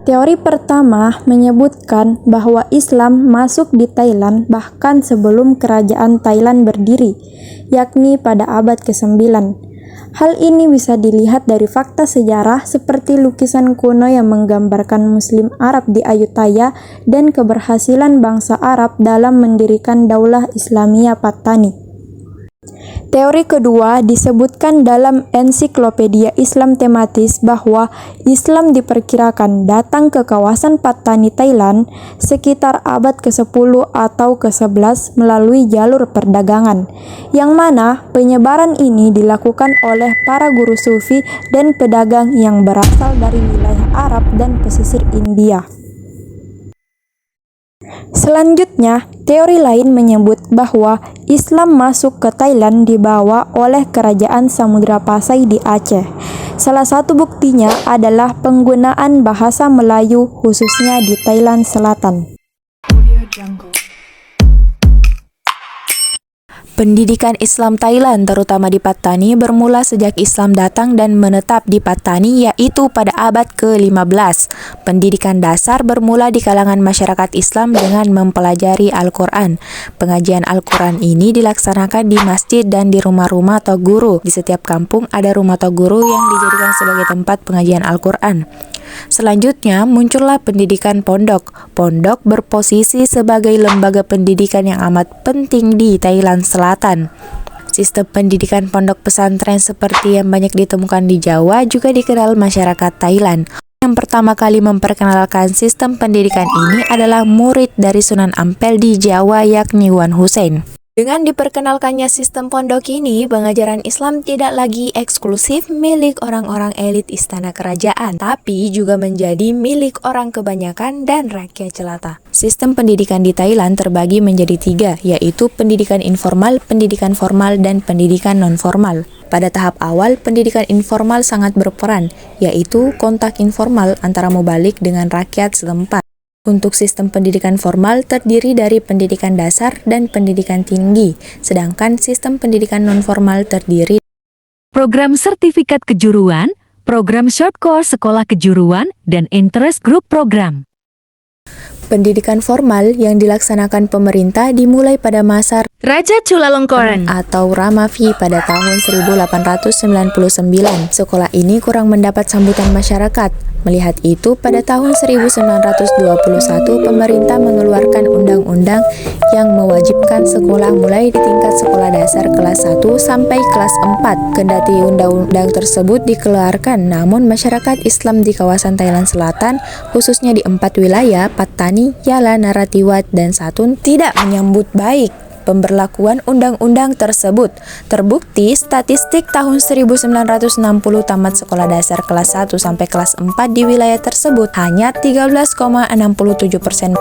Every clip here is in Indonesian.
Teori pertama menyebutkan bahwa Islam masuk di Thailand bahkan sebelum kerajaan Thailand berdiri, yakni pada abad ke-9. Hal ini bisa dilihat dari fakta sejarah seperti lukisan kuno yang menggambarkan Muslim Arab di Ayutthaya dan keberhasilan bangsa Arab dalam mendirikan Daulah Islamiyah Pattani. Teori kedua disebutkan dalam ensiklopedia Islam tematis bahwa Islam diperkirakan datang ke kawasan Pattani Thailand sekitar abad ke-10 atau ke-11 melalui jalur perdagangan, yang mana penyebaran ini dilakukan oleh para guru sufi dan pedagang yang berasal dari wilayah Arab dan pesisir India. Selanjutnya, teori lain menyebut bahwa Islam masuk ke Thailand dibawa oleh kerajaan Samudra Pasai di Aceh. Salah satu buktinya adalah penggunaan bahasa Melayu khususnya di Thailand Selatan. Pendidikan Islam Thailand, terutama di Pattani, bermula sejak Islam datang dan menetap di Pattani, yaitu pada abad ke-15. Pendidikan dasar bermula di kalangan masyarakat Islam dengan mempelajari Al-Quran. Pengajian Al-Quran ini dilaksanakan di masjid dan di rumah-rumah atau guru. Di setiap kampung ada rumah atau guru yang dijadikan sebagai tempat pengajian Al-Quran. Selanjutnya muncullah pendidikan pondok. Pondok berposisi sebagai lembaga pendidikan yang amat penting di Thailand Selatan. Sistem pendidikan pondok pesantren seperti yang banyak ditemukan di Jawa juga dikenal masyarakat Thailand. Yang pertama kali memperkenalkan sistem pendidikan ini adalah murid dari Sunan Ampel di Jawa, yakni Wan Hussein. Dengan diperkenalkannya sistem pondok ini, pengajaran Islam tidak lagi eksklusif milik orang-orang elit istana kerajaan, tapi juga menjadi milik orang kebanyakan dan rakyat jelata. Sistem pendidikan di Thailand terbagi menjadi 3, yaitu pendidikan informal, pendidikan formal, dan pendidikan non-formal. Pada tahap awal, pendidikan informal sangat berperan, yaitu kontak informal antara mubalik dengan rakyat setempat. Untuk sistem pendidikan formal terdiri dari pendidikan dasar dan pendidikan tinggi, sedangkan sistem pendidikan non-formal terdiri program sertifikat kejuruan, program short course sekolah kejuruan, dan interest group program. Pendidikan formal yang dilaksanakan pemerintah dimulai pada masa Raja Chulalongkorn atau Ramavi pada tahun 1899. Sekolah ini kurang mendapat sambutan masyarakat. Melihat itu, pada tahun 1921 pemerintah mengeluarkan undang-undang yang mewajibkan sekolah mulai di tingkat sekolah dasar kelas 1 sampai kelas 4. Kendati undang-undang tersebut dikeluarkan, namun masyarakat Islam di kawasan Thailand Selatan, khususnya di 4 wilayah, Pattani, Yala, Narathiwat, dan Satun, tidak menyambut baik pemberlakuan undang-undang tersebut. Terbukti statistik tahun 1960 tamat sekolah dasar kelas 1 sampai kelas 4 di wilayah tersebut hanya 13,67%.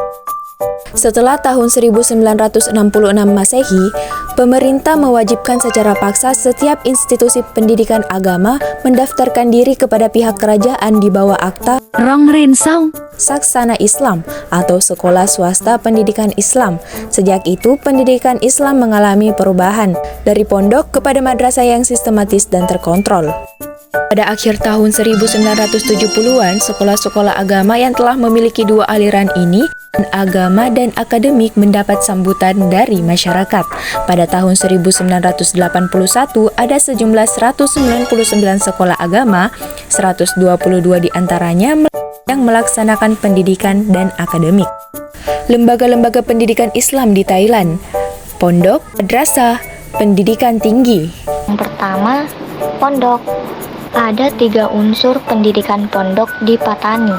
Setelah tahun 1966 Masehi, pemerintah mewajibkan secara paksa setiap institusi pendidikan agama mendaftarkan diri kepada pihak kerajaan di bawah Akta Rong Rin Song Saksana Islam atau Sekolah Swasta Pendidikan Islam. Sejak itu, pendidikan Islam mengalami perubahan dari pondok kepada madrasah yang sistematis dan terkontrol. Pada akhir tahun 1970-an, sekolah-sekolah agama yang telah memiliki dua aliran ini, agama dan akademik, mendapat sambutan dari masyarakat. Pada tahun 1981, ada sejumlah 199 sekolah agama, 122 diantaranya yang melaksanakan pendidikan dan akademik. Lembaga-lembaga pendidikan Islam di Thailand: pondok, madrasah, pendidikan tinggi. Yang pertama, pondok. Ada 3 unsur pendidikan pondok di Pattani,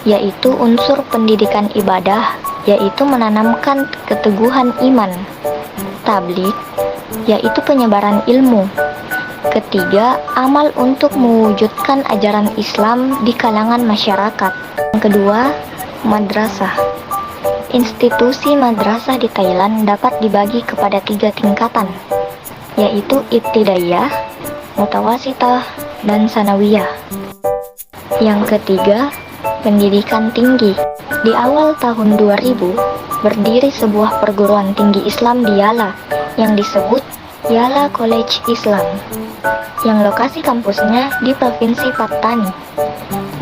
yaitu unsur pendidikan ibadah, yaitu menanamkan keteguhan iman. Tabligh, yaitu penyebaran ilmu. Ketiga, amal untuk mewujudkan ajaran Islam di kalangan masyarakat. Yang kedua, madrasah. Institusi madrasah di Thailand dapat dibagi kepada 3 tingkatan, yaitu ibtidaiyah, mutawasitah, dan sanawiyah. Yang ketiga, pendidikan tinggi. Di awal tahun 2000, berdiri sebuah perguruan tinggi Islam di Yala yang disebut Yala College Islam, yang lokasi kampusnya di Provinsi Pattani.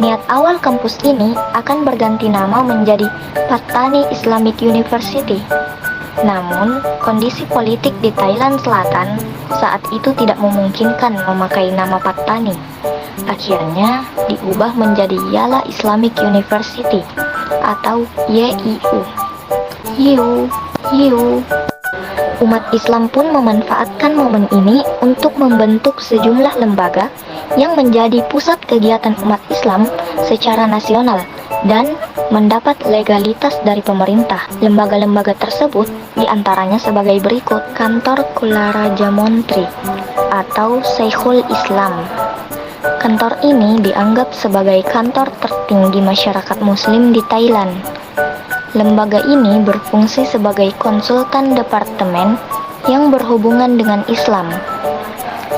Niat awal kampus ini akan berganti nama menjadi Pattani Islamic University. Namun, kondisi politik di Thailand Selatan saat itu tidak memungkinkan memakai nama Pattani. Akhirnya, diubah menjadi Yala Islamic University atau YIU. Umat Islam pun memanfaatkan momen ini untuk membentuk sejumlah lembaga yang menjadi pusat kegiatan umat Islam secara nasional dan mendapat legalitas dari pemerintah. Lembaga-lembaga tersebut diantaranya sebagai berikut: Kantor Kularaja Montri atau Syekhul Islam. Kantor ini dianggap sebagai kantor tertinggi masyarakat muslim di Thailand. Lembaga ini berfungsi sebagai konsultan departemen yang berhubungan dengan Islam.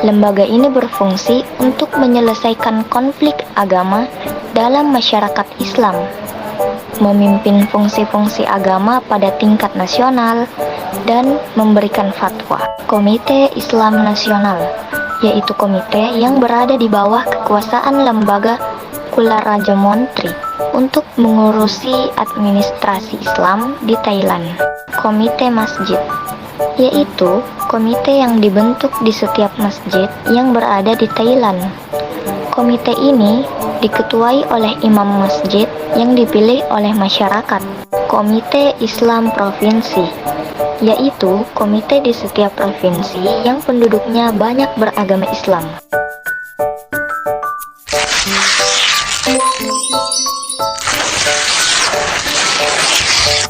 Lembaga ini berfungsi untuk menyelesaikan konflik agama dalam masyarakat Islam, memimpin fungsi-fungsi agama pada tingkat nasional, dan memberikan fatwa. Komite Islam Nasional, yaitu komite yang berada di bawah kekuasaan lembaga Kularaja Montri untuk mengurusi administrasi Islam di Thailand. Komite Masjid, yaitu komite yang dibentuk di setiap masjid yang berada di Thailand. Komite ini diketuai oleh imam masjid yang dipilih oleh masyarakat. Komite Islam Provinsi, yaitu komite di setiap provinsi yang penduduknya banyak beragama Islam.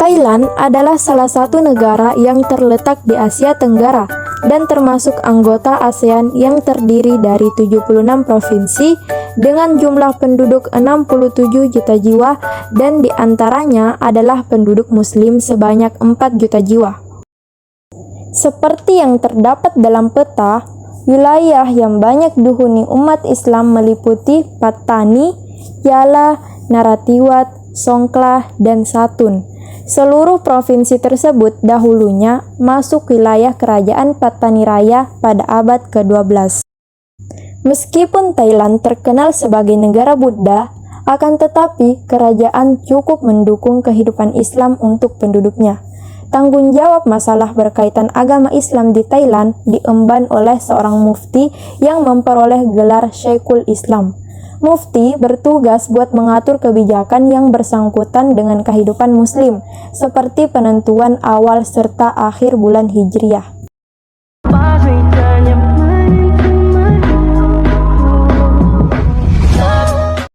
Thailand adalah salah satu negara yang terletak di Asia Tenggara dan termasuk anggota ASEAN yang terdiri dari 76 provinsi dengan jumlah penduduk 67 juta jiwa dan diantaranya adalah penduduk muslim sebanyak 4 juta jiwa. Seperti yang terdapat dalam peta, wilayah yang banyak dihuni umat Islam meliputi Pattani, Yala, Narathiwat, Songkhla, dan Satun. Seluruh provinsi tersebut dahulunya masuk wilayah kerajaan Pattani Raya pada abad ke-12. Meskipun Thailand terkenal sebagai negara Buddha, akan tetapi kerajaan cukup mendukung kehidupan Islam untuk penduduknya. Tanggung jawab masalah berkaitan agama Islam di Thailand diemban oleh seorang mufti yang memperoleh gelar Syekhul Islam. Mufti bertugas buat mengatur kebijakan yang bersangkutan dengan kehidupan muslim, seperti penentuan awal serta akhir bulan Hijriah.